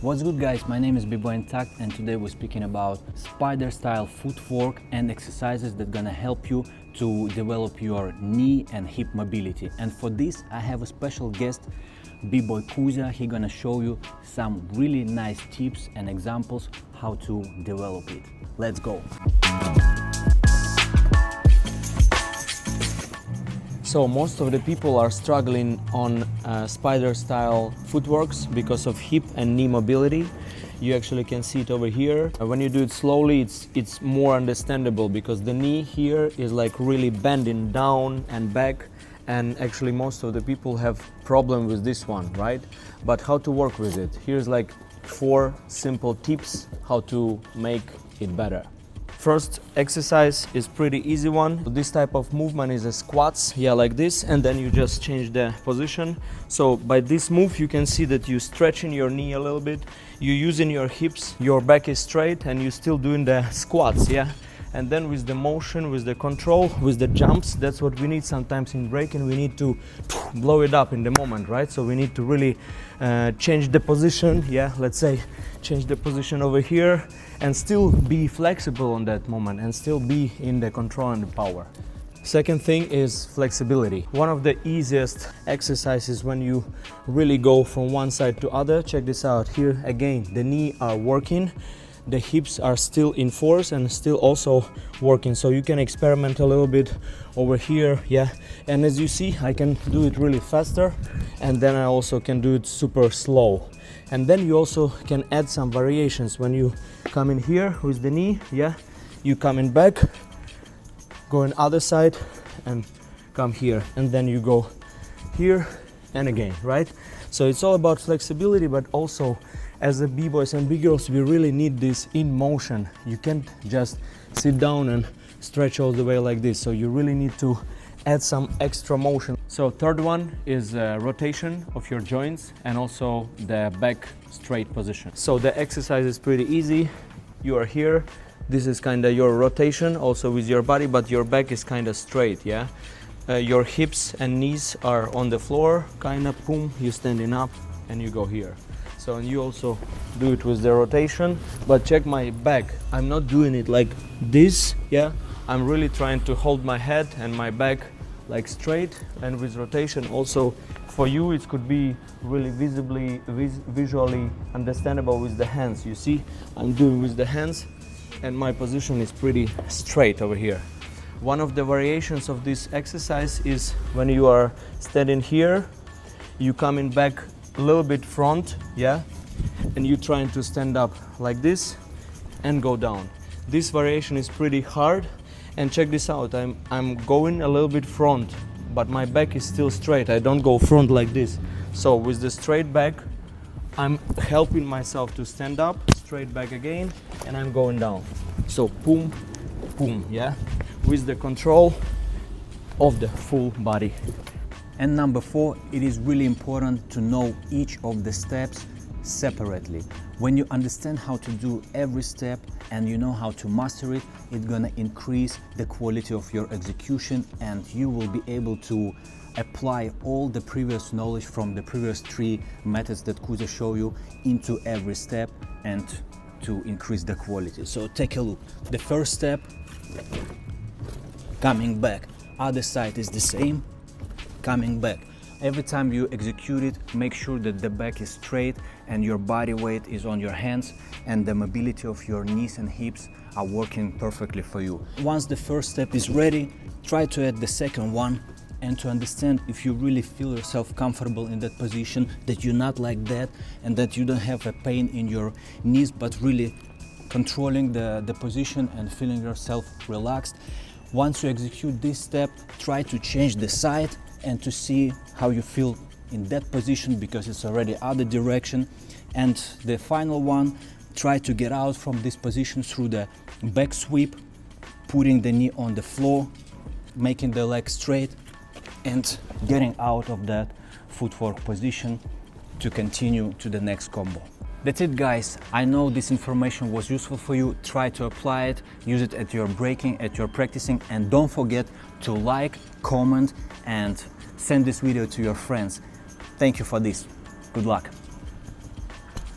What's good guys, my name is Bboy Intact and today we're speaking about spider style footwork and exercises that gonna help you to develop your knee and hip mobility. And for this I have a special guest, Bboy Kuzya. He's gonna show you some really nice tips and examples how to develop it. Let's go! So most of the people are struggling on spider style footworks because of hip and knee mobility. You actually can see it over here. When you do it slowly, it's more understandable because the knee here is like really bending down and back, and actually most of the people have problem with this one, right? But how to work with it? Here's like 4 simple tips how to make it better. First exercise is pretty easy one. This type of movement is a squats, like this, and then you just change the position. So by this move you can see that you stretching your knee a little bit, you using your hips, your back is straight, and you still doing the squats, and then with the motion, with the control, with the jumps, that's what we need sometimes in breaking. We need to blow it up in the moment, right? So we need to really change the position, let's say change the position over here and still be flexible on that moment and still be in the control and the power. Second thing is flexibility. One of the easiest exercises when you really go from one side to other. Check this out. Here again, the knee are working, the hips are still in force and still also working. So you can experiment a little bit over here, and as you see, I can do it really faster, and then I also can do it super slow. And then you also can add some variations. When you come in here with the knee, you come in back, go in other side and come here, and then you go here and again, right? So it's all about flexibility, but also as a b-boys and b-girls, we really need this in motion. You can't just sit down and stretch all the way like this. So you really need to add some extra motion. So third one is rotation of your joints and also the back straight position. So the exercise is pretty easy. You are here. This is kind of your rotation also with your body, but your back is kind of straight, your hips and knees are on the floor, kind of boom, you're standing up and you go here. So and you also do it with the rotation, but check my back. I'm not doing it like this, I'm really trying to hold my head and my back like straight, and with rotation also for you it could be really visually understandable with the hands. You see, I'm doing with the hands and my position is pretty straight over here. One of the variations of this exercise is when you are standing here, you coming back a little bit front, and you trying to stand up like this and go down. This variation is pretty hard, and check this out. I'm going a little bit front, but my back is still straight. I don't go front like this. So with the straight back, I'm helping myself to stand up, straight back again, and I'm going down. So boom, boom, with the control of the full body. And number 4, it is really important to know each of the steps separately. When you understand how to do every step and you know how to master it, it's gonna increase the quality of your execution, and you will be able to apply all the previous knowledge from the previous 3 methods that Kuzya showed you into every step and to increase the quality. So take a look. The first step, coming back. Other side is the same, coming back. Every time you execute it, make sure that the back is straight and your body weight is on your hands and the mobility of your knees and hips are working perfectly for you. Once the first step is ready, try to add the second one, and to understand if you really feel yourself comfortable in that position, that you're not like that, and that you don't have a pain in your knees, but really controlling the position and feeling yourself relaxed. Once you execute this step, try to change the side and to see how you feel in that position, because it's already other direction. And the final one, try to get out from this position through the back sweep, putting the knee on the floor, making the leg straight and getting out of that footwork position to continue to the next combo. That's it guys, I know this information was useful for you. Try to apply it, use it at your breaking, at your practicing, and don't forget to like, comment and send this video to your friends. Thank you for this. Good luck.